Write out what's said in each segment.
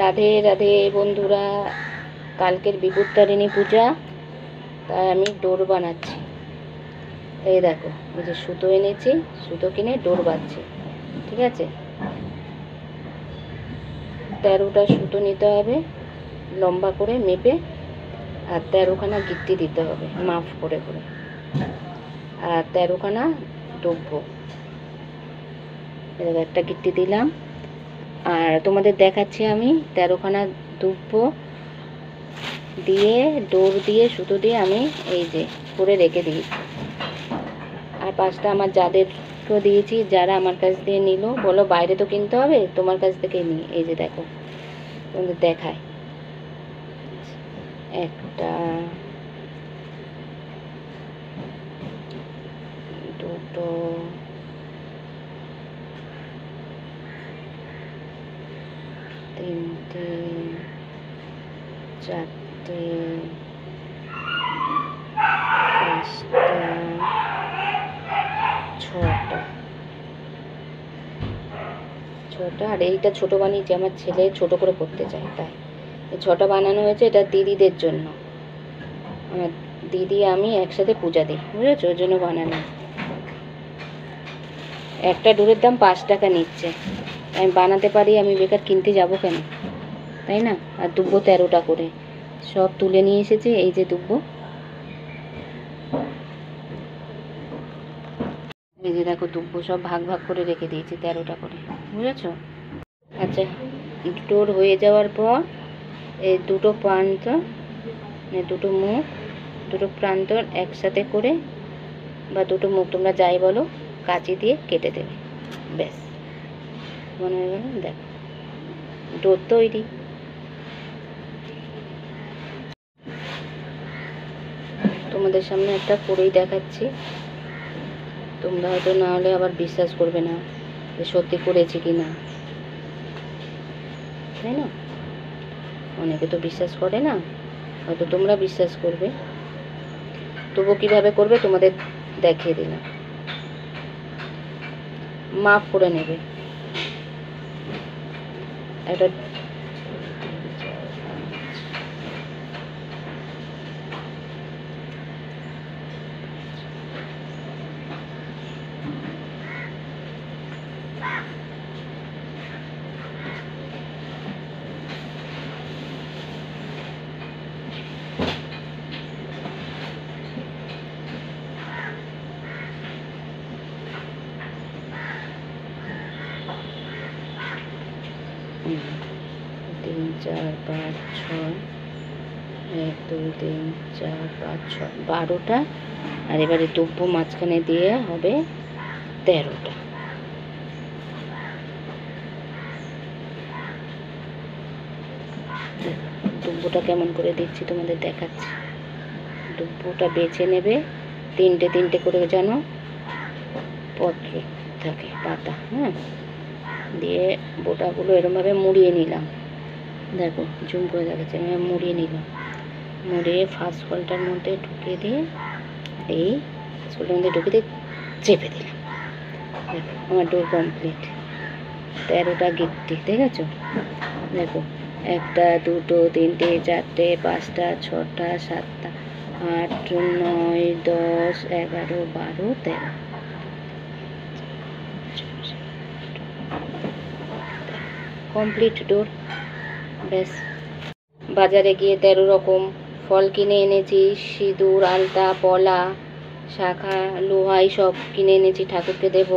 রাধে রাধে বন্ধুরা, কালকের বিপত্তারিণী পূজা, তাই আমি ডোর বানাচ্ছি। এই দেখো, এই যে সুতো এনেছি, সুতো কিনে ডোর বাঁধছি। ঠিক আছে, 13টা সুতো নিতে হবে লম্বা করে মেপে, আর 13খানা গিট্টি দিতে হবে মাপ করে করে, আর 13খানা দুব্বো। এবার একটা গিট্টি দিলাম, আর তোমাদের দেখাচ্ছি আমি 13খানা দুব্বো দিয়ে ডোর দিয়ে সুতো দিয়ে আমি এই যে করে রেখে দিয়েছি। আর 5টা আমার যাদেরকেও দিয়েছি, যারা আমার কাছ দিয়ে নিল, বলো বাইরে তো কিনতে হবে, তোমার কাছ থেকে নিই। এই যে দেখো, তোমাদের দেখায়, একটা, দুটো, তিনটে, চারটে, 5টা, 6টা। আর এইটা ছোট বানিয়েছি, আমার ছেলে ছোট করে করতে চায়, তাই এই 6টা বানানো হয়েছে। এটা দিদিদের জন্য, আমার দিদি আমি একসাথে পূজা দিই, বুঝেছো, ওই জন্য বানানো। একটা ডোরের দাম 5 টাকা নিচ্ছে। আমি বানাতে পারি, আমি বেকার কিনতে যাব কেন, তাই না? আর দুব্বো 13টা করে সব তুলে নিয়ে এসেছে। এই যে দুব্বো, এই যে দেখো দুব্বো সব ভাগ ভাগ করে রেখে দিয়েছি 13টা করে, বুঝেছো? আচ্ছা, ডোর হয়ে যাওয়ার পর এই দুটো প্রান্ত, দুটো মুখ, দুটো প্রান্ত একসাথে করে, বা দুটো মুখ তোমরা যাই বলো, কাঁচি দিয়ে কেটে দেবে, ব্যাস মনে হয়ে গেল। দেখো ডোর তৈরি। তোমাদের সামনে একটা করেই দেখাচ্ছি, তোমরা হয়তো না হলে আবার বিশ্বাস করবে না যে সত্যি করেছি কি না, তাই না? অনেকে তো বিশ্বাস করে না, হয়তো তোমরা বিশ্বাস করবে, তবু কিভাবে করবে তোমাদের দেখিয়ে দিলাম। মাপ করে নেবে, একটা তিন, 4, 5, 6, 1, 2, 3, 4, 5, 6, 12টা। আর এবারে দুব্বো মাঝখানে দিয়ে হবে 13টা। দুব্বোটা কেমন করে দিচ্ছি তোমাদের দেখাচ্ছি। দুব্বোটা বেছে নেবে, 3টে করে যেন পত্র থাকে, পাতা, হ্যাঁ, দিয়ে বোটাগুলো এরমভাবে মুড়িয়ে নিলাম। দেখো জুম করে দেখাচ্ছি, আমি মুড়িয়ে নিলাম, মুড়িয়ে ফার্স্ট কলটার মধ্যে ঢুকিয়ে দিয়ে, এই ফার্স্ট মধ্যে ঢুকিয়ে দিয়ে চেপে দিলাম। দেখো আমার ডোর কমপ্লিট। 13টা গিট্টি, দেখেছো? দেখো 1টা, 2টো, 3টে, 4টে, 5টা, 6টা, 7টা, 8, 9, 10, 11, 12, 13। কমপ্লিট ডোর, ব্যাস। বাজারে গিয়ে 13 রকম ফল কিনে এনেছি, সিঁদুর, আলতা, পলা, শাখা, লোহাই সব কিনে এনেছি, ঠাকুরকে দেব।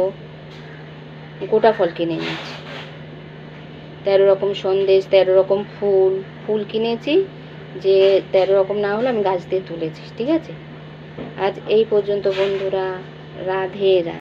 গোটা ফল কিনে এনেছি, 13 রকম সন্দেশ, 13 রকম ফুল কিনেছি, যে 13 রকম না হলে আমি গাছ দিয়ে তুলেছি। ঠিক আছে, আজ এই পর্যন্ত বন্ধুরা, রাধে রাধে।